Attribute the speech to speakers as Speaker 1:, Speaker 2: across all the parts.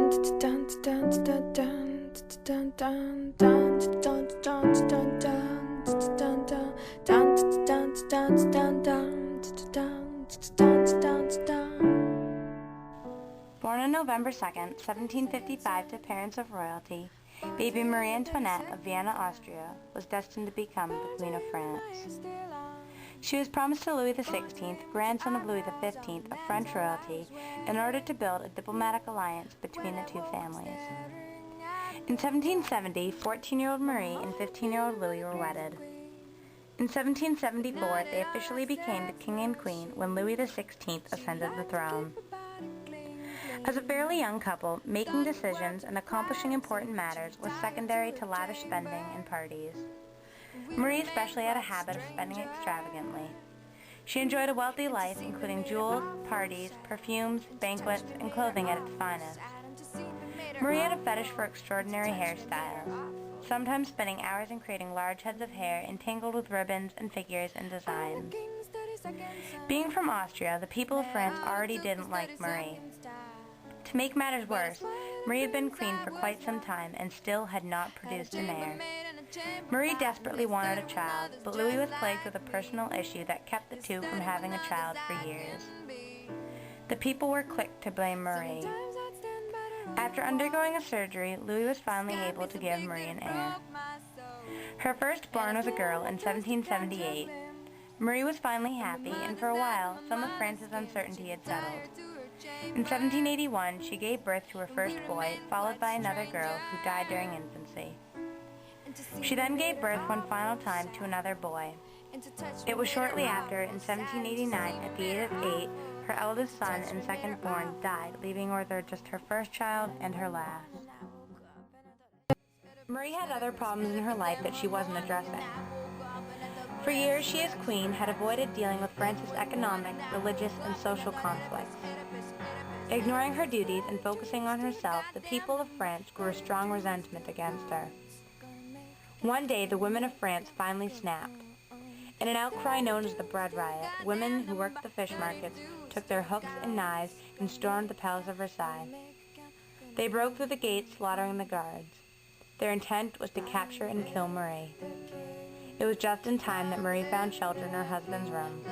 Speaker 1: Born on November 2nd, 1755 to parents of royalty, baby Marie Antoinette of Vienna, Austria, was destined to become the Queen of France. She was promised to Louis XVI, grandson of Louis XV of French royalty, in order to build a diplomatic alliance between the two families. In 1770, 14-year-old Marie and 15-year-old Louis were wedded. In 1774, they officially became the King and Queen when Louis XVI ascended the throne. As a fairly young couple, making decisions and accomplishing important matters was secondary to lavish spending and parties. Marie especially had a habit of spending extravagantly. She enjoyed a wealthy life, including jewels, parties, perfumes, banquets, and clothing at its finest. Marie had a fetish for extraordinary hairstyles, sometimes spending hours in creating large heads of hair entangled with ribbons and figures and designs. Being from Austria, the people of France already didn't like Marie. To make matters worse, Marie had been queen for quite some time and still had not produced an heir. Marie desperately wanted a child, but Louis was plagued with a personal issue that kept the two from having a child for years. The people were quick to blame Marie. After undergoing a surgery, Louis was finally able to give Marie an heir. Her firstborn was a girl in 1778. Marie was finally happy, and for a while, some of France's uncertainty had settled. In 1781, she gave birth to her first boy, followed by another girl who died during infancy. She then gave birth one final time to another boy. It was shortly after, in 1789, at the age of 8, her eldest son and second-born died, leaving with her just her first child and her last. Marie had other problems in her life that she wasn't addressing. For years, she as queen had avoided dealing with France's economic, religious, and social conflicts. Ignoring her duties and focusing on herself, the people of France grew a strong resentment against her. One day, the women of France finally snapped. In an outcry known as the Bread Riot, women who worked the fish markets took their hooks and knives and stormed the Palace of Versailles. They broke through the gates, slaughtering the guards. Their intent was to capture and kill Marie. It was just in time that Marie found shelter in her husband's room.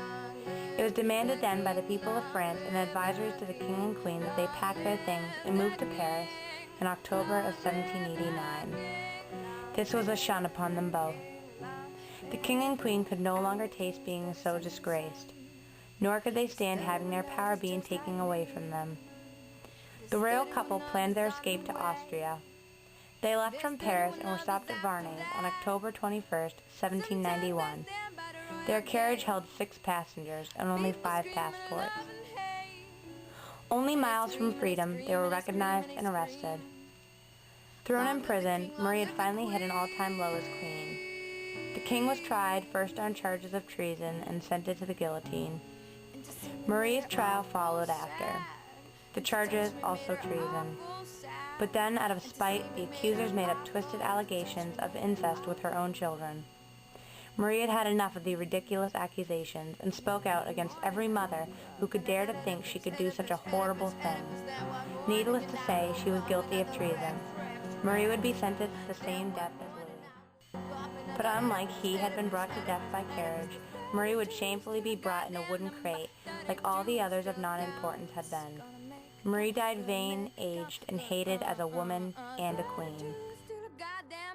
Speaker 1: It was demanded then by the people of France and advisors to the King and Queen that they pack their things and move to Paris in October of 1789. This was a shun upon them both. The King and Queen could no longer taste being so disgraced, nor could they stand having their power being taken away from them. The royal couple planned their escape to Austria. They left from Paris and were stopped at Varnes on October 21st, 1791. Their carriage held 6 passengers and only 5 passports. Only miles from freedom, they were recognized and arrested. Thrown in prison, Marie had finally hit an all-time low as queen. The king was tried first on charges of treason and sentenced to the guillotine. Marie's trial followed after. The charges also treason. But then, out of spite, the accusers made up twisted allegations of incest with her own children. Marie had had enough of the ridiculous accusations and spoke out against every mother who could dare to think she could do such a horrible thing. Needless to say, she was guilty of treason. Marie would be sentenced to the same death as Louis. But unlike he had been brought to death by carriage, Marie would shamefully be brought in a wooden crate, like all the others of non-importance had been. Marie died vain, aged, and hated as a woman and a queen.
Speaker 2: Da da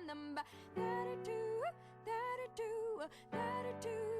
Speaker 2: do.